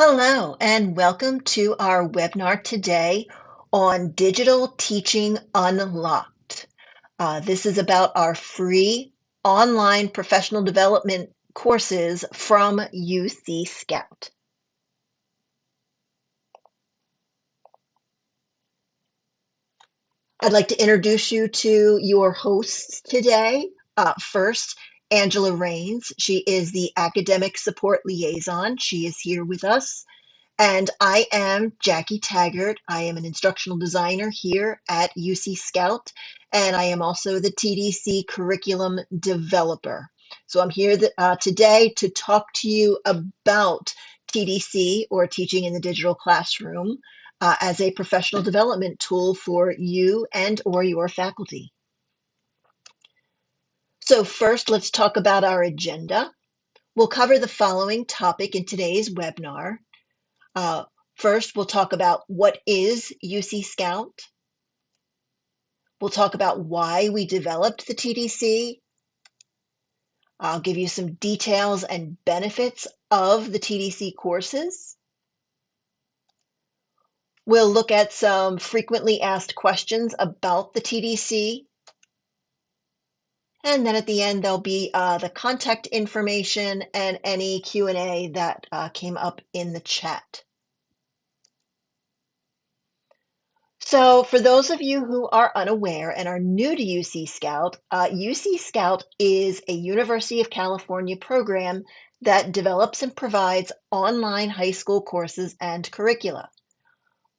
Hello, and welcome to our webinar today on Digital Teaching Unlocked. This is about our free online professional development courses from UC Scout. I'd like to introduce you to your hosts today. First, Angela Rains. She is the Academic Support Liaison. She is here with us. And I am Jackie Taggart. I am an instructional designer here at UC Scout, and I am also the TDC curriculum developer. So I'm here today to talk to you about TDC, or Teaching in the Digital Classroom, as a professional development tool for you and or your faculty. So first, let's talk about our agenda. We'll cover the following topic in today's webinar. First, we'll talk about what is UC Scout. We'll talk about why we developed the TDC. I'll give you some details and benefits of the TDC courses. We'll look at some frequently asked questions about the TDC. And then at the end, there'll be the contact information and any Q&A that came up in the chat. So for those of you who are unaware and are new to UC Scout, UC Scout is a University of California program that develops and provides online high school courses and curricula.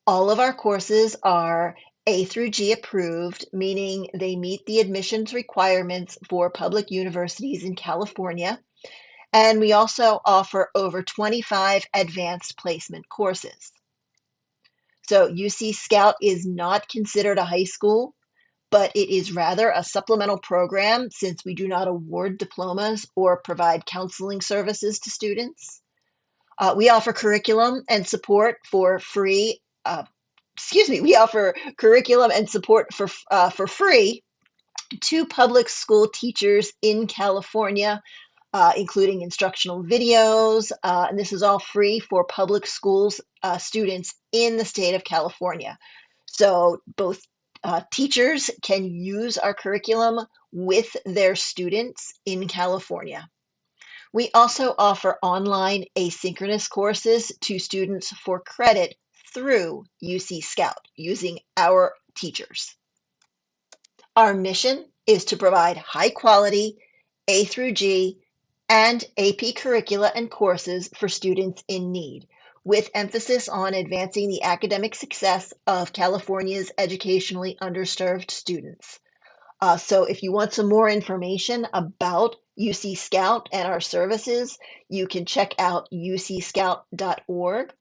All of our courses are A through G approved, meaning they meet the admissions requirements for public universities in California. And we also offer over 25 advanced placement courses. So UC Scout is not considered a high school, but it is rather a supplemental program since we do not award diplomas or provide counseling services to students. We offer curriculum and support for free. We offer curriculum and support for free to public school teachers in California, including instructional videos, and this is all free for public schools students in the state of California. So both teachers can use our curriculum with their students in California. We also offer online asynchronous courses to students for credit through UC Scout using our teachers. Our mission is to provide high quality A through G and AP curricula and courses for students in need, with emphasis on advancing the academic success of California's educationally underserved students. So if you want some more information about UC Scout and our services, you can check out ucscout.org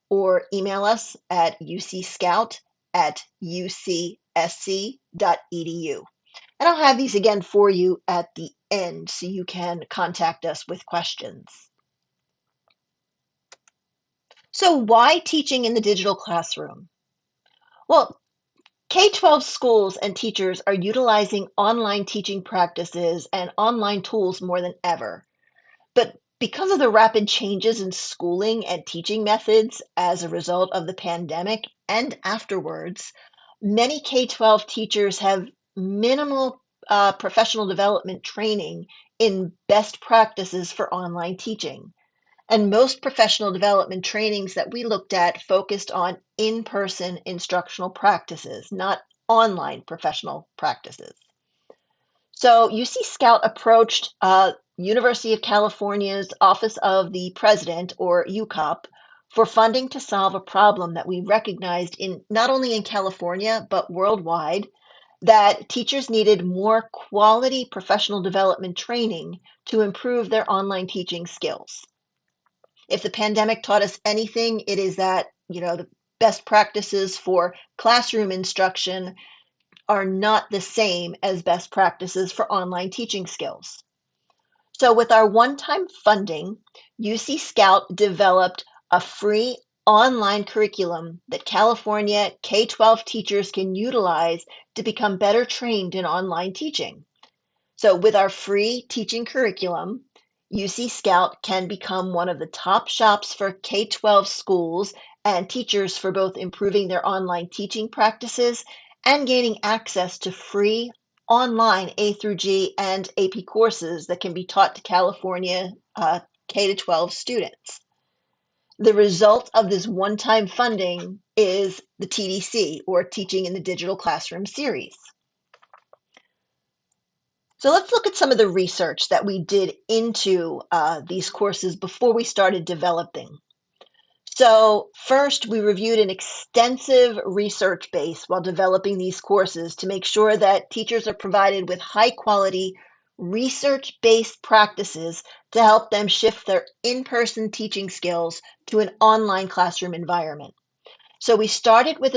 or email us at ucscout@ucsc.edu. And I'll have these again for you at the end so you can contact us with questions. So why teaching in the digital classroom? Well, K-12 schools and teachers are utilizing online teaching practices and online tools more than ever. But because of the rapid changes in schooling and teaching methods as a result of the pandemic and afterwards, many K-12 teachers have minimal professional development training in best practices for online teaching. And most professional development trainings that we looked at focused on in-person instructional practices, not online professional practices. So UC Scout approached University of California's Office of the President, or UCOP, for funding to solve a problem that we recognized in not only in California, but worldwide, that teachers needed more quality professional development training to improve their online teaching skills. If the pandemic taught us anything, it is that, the best practices for classroom instruction are not the same as best practices for online teaching skills. So with our one-time funding, UC Scout developed a free online curriculum that California K-12 teachers can utilize to become better trained in online teaching. So with our free teaching curriculum, UC Scout can become one of the top shops for K-12 schools and teachers for both improving their online teaching practices and gaining access to free online A through G and AP courses that can be taught to California K-12 students. The result of this one-time funding is the TDC, or Teaching in the Digital Classroom series. So let's look at some of the research that we did into these courses before we started developing. So first, we reviewed an extensive research base while developing these courses to make sure that teachers are provided with high-quality, research-based practices to help them shift their in-person teaching skills to an online classroom environment. So we started with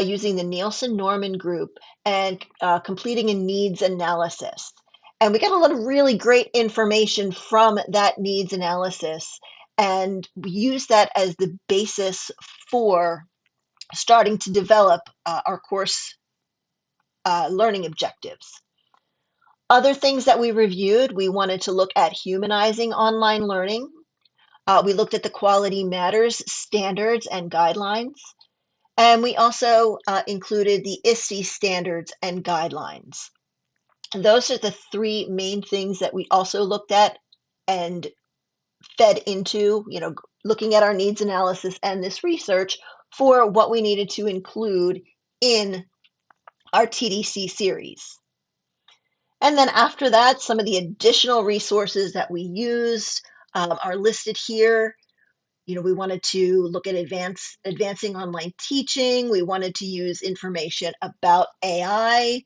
using the Nielsen-Norman group and completing a needs analysis. And we got a lot of really great information from that needs analysis. And we used that as the basis for starting to develop our course learning objectives. Other things that we reviewed, we wanted to look at humanizing online learning. We looked at the Quality Matters standards and guidelines. And we also included the ISTE standards and guidelines. And those are the three main things that we also looked at and fed into, looking at our needs analysis and this research for what we needed to include in our TDC series. And then after that, some of the additional resources that we used are listed here. We wanted to look at advancing online teaching. We wanted to use information about AI.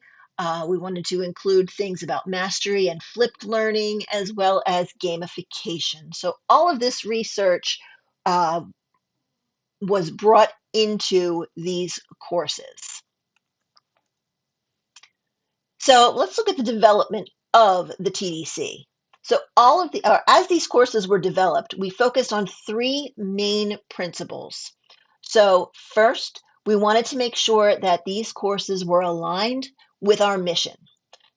We wanted to include things about mastery and flipped learning, as well as gamification. So all of this research was brought into these courses. So let's look at the development of the TDC. So as these courses were developed, we focused on three main principles. So first, we wanted to make sure that these courses were aligned with our mission.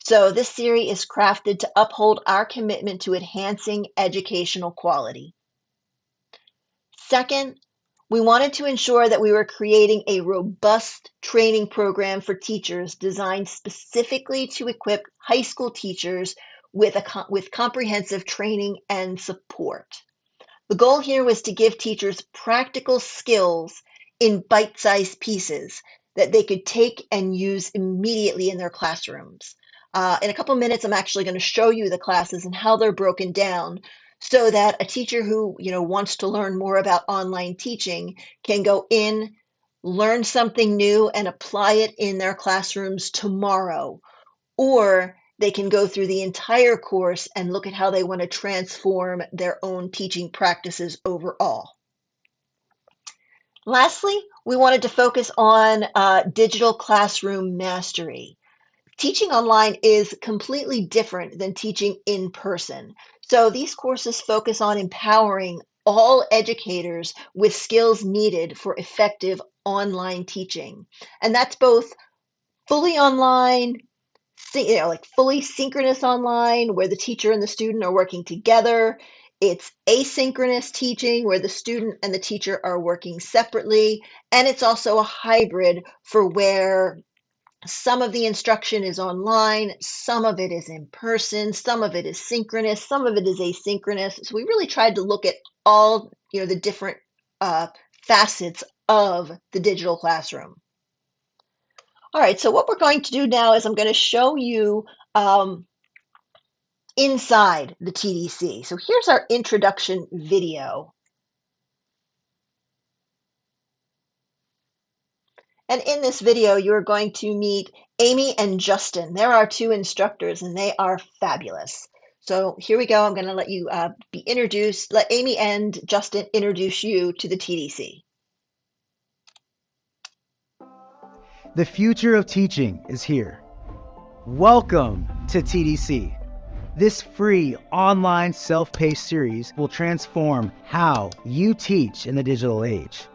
So this series is crafted to uphold our commitment to enhancing educational quality. Second, we wanted to ensure that we were creating a robust training program for teachers designed specifically to equip high school teachers with comprehensive training and support. The goal here was to give teachers practical skills in bite-sized pieces that they could take and use immediately in their classrooms. In a couple minutes, I'm actually going to show you the classes and how they're broken down so that a teacher who wants to learn more about online teaching can go in, learn something new, and apply it in their classrooms tomorrow. Or they can go through the entire course and look at how they want to transform their own teaching practices overall. Lastly, we wanted to focus on digital classroom mastery. Teaching online is completely different than teaching in person. So these courses focus on empowering all educators with skills needed for effective online teaching. And that's both fully online, like fully synchronous online, where the teacher and the student are working together. It's asynchronous teaching, where the student and the teacher are working separately. And it's also a hybrid for where some of the instruction is online, some of it is in person, some of it is synchronous, some of it is asynchronous. So we really tried to look at all the different facets of the digital classroom. All right, so what we're going to do now is I'm going to show you inside the TDC. So here's our introduction video. And in this video, you're going to meet Amy and Justin. They're our two instructors, and they are fabulous. So here we go. I'm going to let you be introduced. Let Amy and Justin introduce you to the TDC. The future of teaching is here. Welcome to TDC. This free online self-paced series will transform how you teach in the digital age.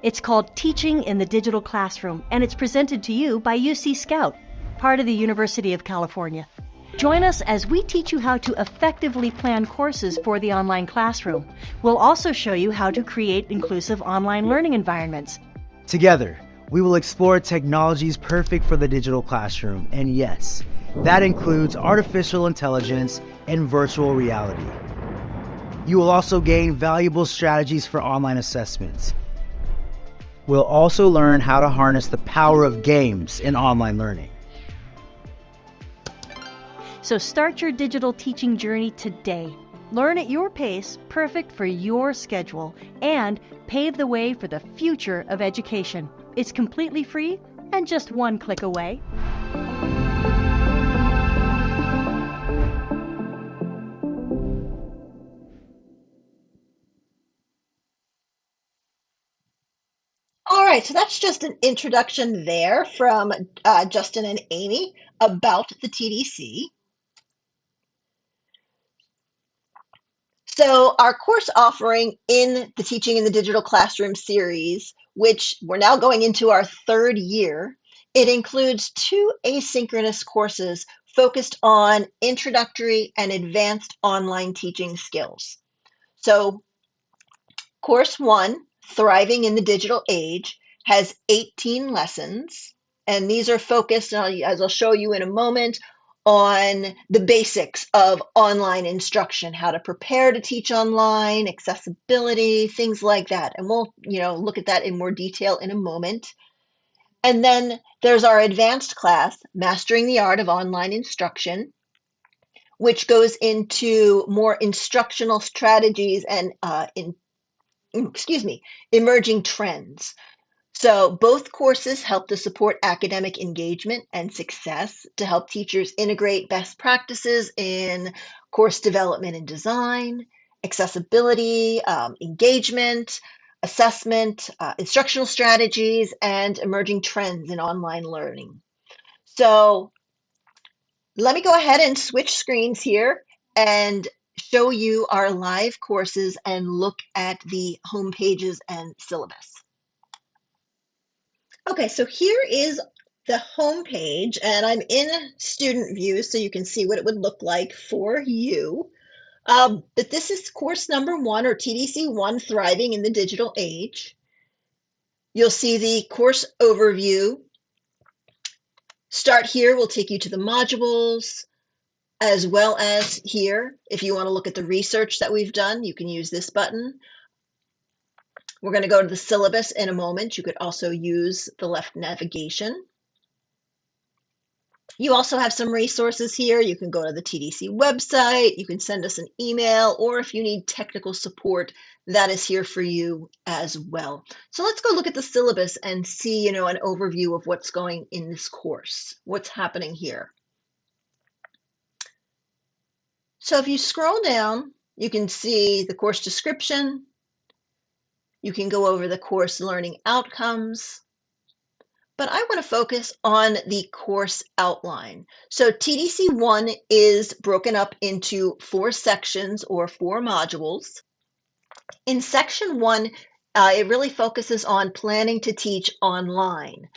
It's called Teaching in the Digital Classroom, and it's presented to you by UC Scout, part of the University of California. Join us as we teach you how to effectively plan courses for the online classroom. We'll also show you how to create inclusive online learning environments. Together, we will explore technologies perfect for the digital classroom, and yes, that includes artificial intelligence and virtual reality. You will also gain valuable strategies for online assessments. We'll also learn how to harness the power of games in online learning. So start your digital teaching journey today. Learn at your pace, perfect for your schedule, and pave the way for the future of education. It's completely free and just one click away. All right, so that's just an introduction there from Justin and Amy about the TDC. So our course offering in the Teaching in the Digital Classroom series, which we're now going into our third year, it includes 2 asynchronous courses focused on introductory and advanced online teaching skills. So Course 1, Thriving in the Digital Age, has 18 lessons, and these are focused, as I'll show you in a moment, on the basics of online instruction, how to prepare to teach online, accessibility, things like that. And we'll, look at that in more detail in a moment. And then there's our advanced class, Mastering the Art of Online Instruction, which goes into more instructional strategies and emerging trends. So both courses help to support academic engagement and success to help teachers integrate best practices in course development and design, accessibility, engagement, assessment, instructional strategies, and emerging trends in online learning. So let me go ahead and switch screens here and show you our live courses and look at the home pages and syllabus. Okay, so here is the home page, and I'm in student view so you can see what it would look like for you. But this is course number 1, or TDC 1, Thriving in the Digital Age. You'll see the course overview. Start here will take you to the modules, as well as here. If you want to look at the research that we've done, you can use this button. We're going to go to the syllabus in a moment. You could also use the left navigation. You also have some resources here. You can go to the TDC website, you can send us an email, or if you need technical support, that is here for you as well. So let's go look at the syllabus and see, an overview of what's going in this course, what's happening here. So if you scroll down, you can see the course description. You can go over the course learning outcomes. But I want to focus on the course outline. So TDC 1 is broken up into 4 sections or 4 modules. In section 1, it really focuses on planning to teach online,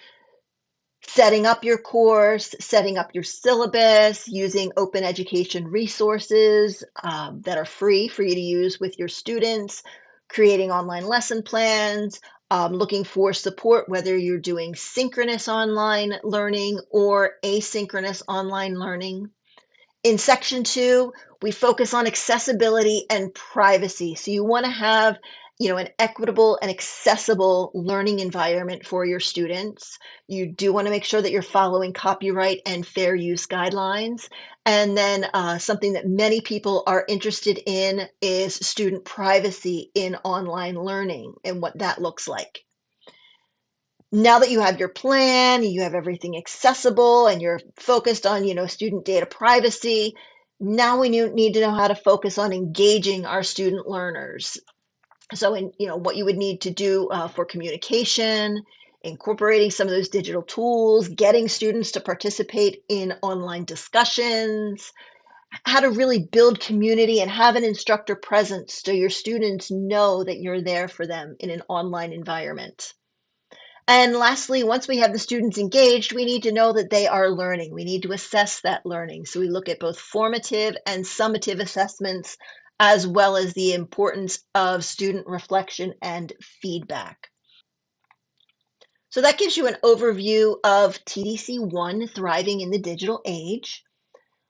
setting up your course, setting up your syllabus, using open education resources that are free for you to use with your students, creating online lesson plans, looking for support, whether you're doing synchronous online learning or asynchronous online learning. In section 2, we focus on accessibility and privacy. So you want to have, an equitable and accessible learning environment for your students. You do want to make sure that you're following copyright and fair use guidelines. And then something that many people are interested in is student privacy in online learning and what that looks like. Now that you have your plan, you have everything accessible, and you're focused on, student data privacy, now we need to know how to focus on engaging our student learners. So what you would need to do for communication, incorporating some of those digital tools, getting students to participate in online discussions, how to really build community and have an instructor presence so your students know that you're there for them in an online environment. And lastly, once we have the students engaged, we need to know that they are learning. We need to assess that learning. So we look at both formative and summative assessments, as well as the importance of student reflection and feedback. So that gives you an overview of TDC-1, Thriving in the Digital Age.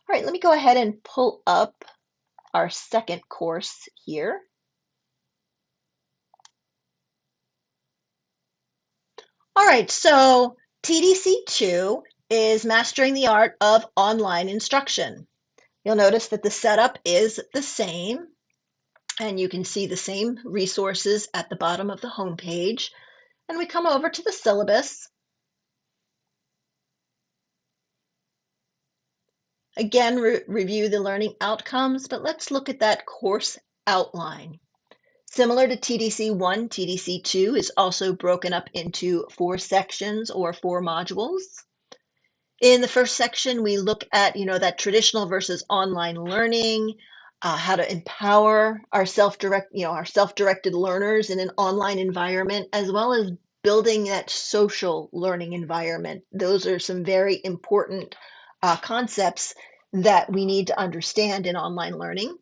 All right, let me go ahead and pull up our second course here. All right, so TDC2 is Mastering the Art of Online Instruction. You'll notice that the setup is the same, and you can see the same resources at the bottom of the home page. And we come over to the syllabus. Again, review the learning outcomes, but let's look at that course outline. Similar to TDC1, TDC2 is also broken up into 4 sections or 4 modules. In the first section, we look at, that traditional versus online learning, how to empower our self-directed learners in an online environment, as well as building that social learning environment. Those are some very important concepts that we need to understand in online learning.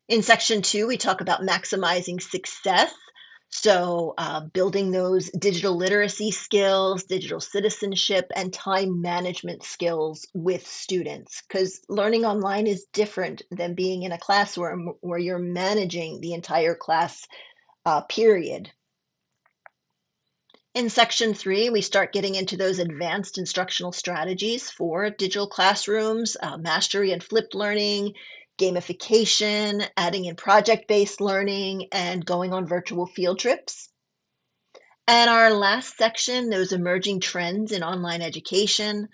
In section 2, we talk about maximizing success. So building those digital literacy skills, digital citizenship, and time management skills with students, because learning online is different than being in a classroom where you're managing the entire class period. In section 3, we start getting into those advanced instructional strategies for digital classrooms, mastery and flipped learning, gamification, adding in project-based learning, and going on virtual field trips. And our last section, those emerging trends in online education,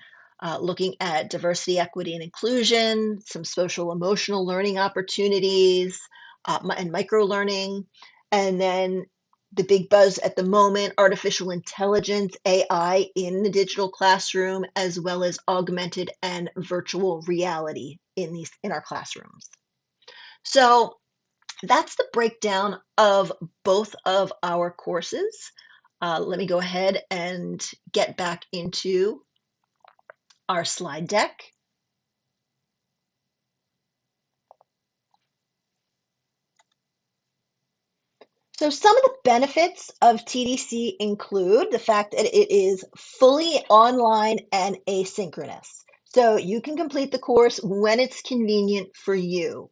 looking at diversity, equity, and inclusion, some social emotional learning opportunities, and micro-learning, and then the big buzz at the moment, artificial intelligence, AI in the digital classroom, as well as augmented and virtual reality in our classrooms. So that's the breakdown of both of our courses. Let me go ahead and get back into our slide deck. So some of the benefits of TDC include the fact that it is fully online and asynchronous. So you can complete the course when it's convenient for you.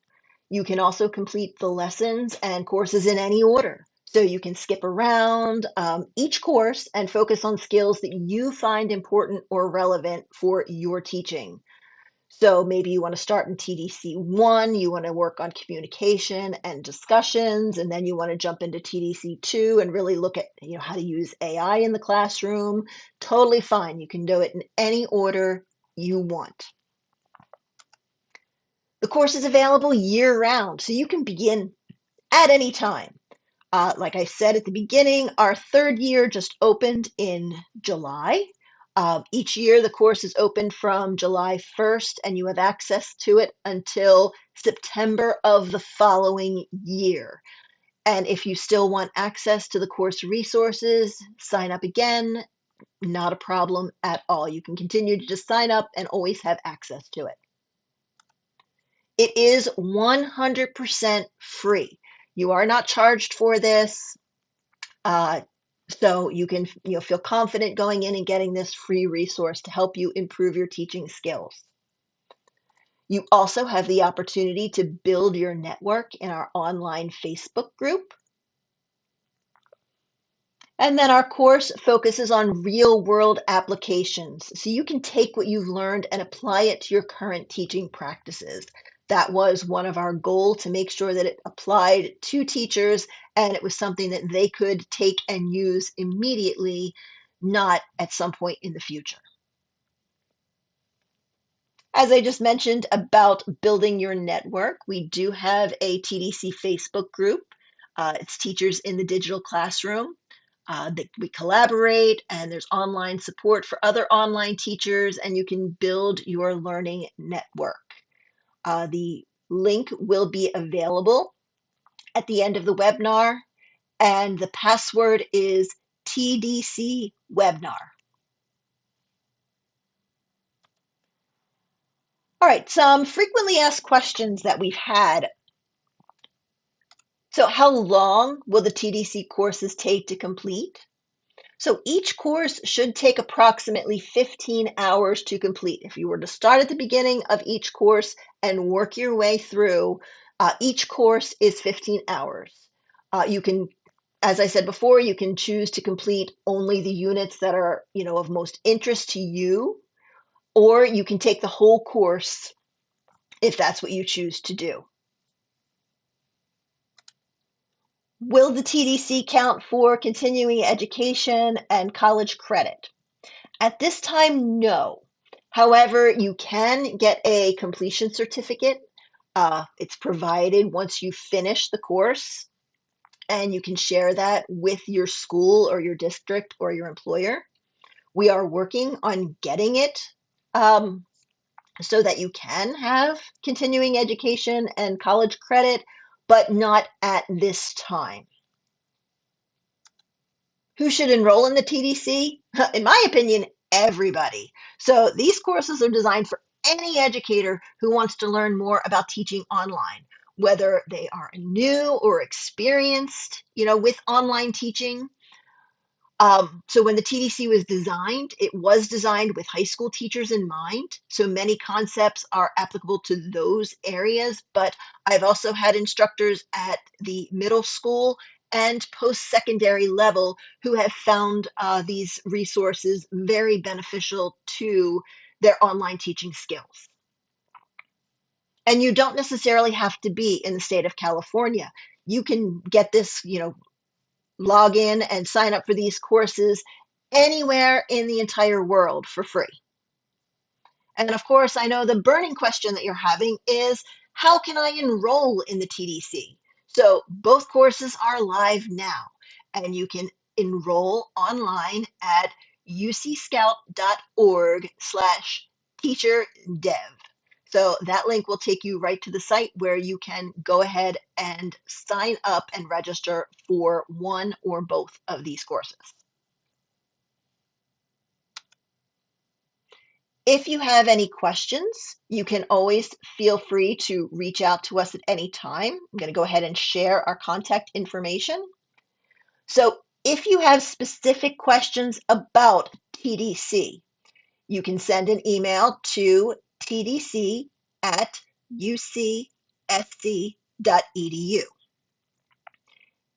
You can also complete the lessons and courses in any order. So you can skip around each course and focus on skills that you find important or relevant for your teaching. So maybe you want to start in TDC1, you want to work on communication and discussions, and then you want to jump into TDC2 and really look at how to use AI in the classroom. Totally fine. You can do it in any order you want. The course is available year-round, so you can begin at any time. Like I said at the beginning, our third year just opened in July. Each year, the course is open from July 1st, and you have access to it until September of the following year. And if you still want access to the course resources, sign up again. Not a problem at all. You can continue to just sign up and always have access to it. It is 100% free. You are not charged for this. So you can feel confident going in and getting this free resource to help you improve your teaching skills. You also have the opportunity to build your network in our online Facebook group. And then our course focuses on real-world applications. So you can take what you've learned and apply it to your current teaching practices. That was one of our goals, to make sure that it applied to teachers and it was something that they could take and use immediately, not at some point in the future. As I just mentioned about building your network, we do have a TDC Facebook group. It's Teachers in the Digital Classroom. That we collaborate, and there's online support for other online teachers, and you can build your learning network. The link will be available at the end of the webinar, and the password is TDC webinar. All right, some frequently asked questions that we've had. So how long will the TDC courses take to complete? So each course should take approximately 15 hours to complete. If you were to start at the beginning of each course and work your way through, each course is 15 hours. You can, as I said before, you can choose to complete only the units that are, of most interest to you, or you can take the whole course if that's what you choose to do. Will the TDC count for continuing education and college credit? At this time, no. However, you can get a completion certificate. It's provided once you finish the course, and you can share that with your school or your district or your employer. We are working on getting it so that you can have continuing education and college credit, but not at this time. Who should enroll in the TDC? In my opinion, everybody. So these courses are designed for any educator who wants to learn more about teaching online, whether they are new or experienced, with online teaching. So when the TDC was designed, it was designed with high school teachers in mind. So many concepts are applicable to those areas, but I've also had instructors at the middle school and post-secondary level who have found these resources very beneficial to their online teaching skills. And you don't necessarily have to be in the state of California. You can get this, log in and sign up for these courses anywhere in the entire world for free. And of course, I know the burning question that you're having is, how can I enroll in the TDC? So both courses are live now, and you can enroll online at ucscout.org/teacherdev. So that link will take you right to the site where you can go ahead and sign up and register for one or both of these courses. If you have any questions, you can always feel free to reach out to us at any time. I'm going to go ahead and share our contact information. So if you have specific questions about TDC, you can send an email to tdc@ucsc.edu.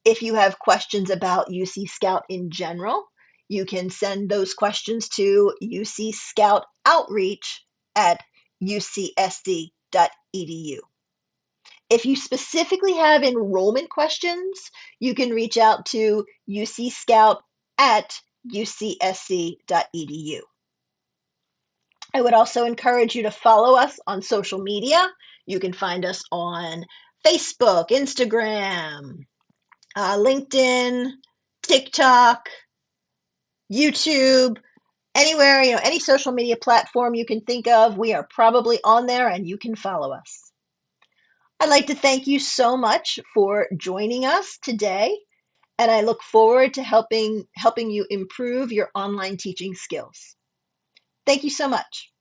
If you have questions about UC Scout in general, you can send those questions to ucscoutoutreach@ucsc.edu. If you specifically have enrollment questions, you can reach out to ucscout@ucsc.edu. I would also encourage you to follow us on social media. You can find us on Facebook, Instagram, LinkedIn, TikTok, YouTube, anywhere, any social media platform you can think of, we are probably on there and you can follow us. I'd like to thank you so much for joining us today, and I look forward to helping you improve your online teaching skills. Thank you so much.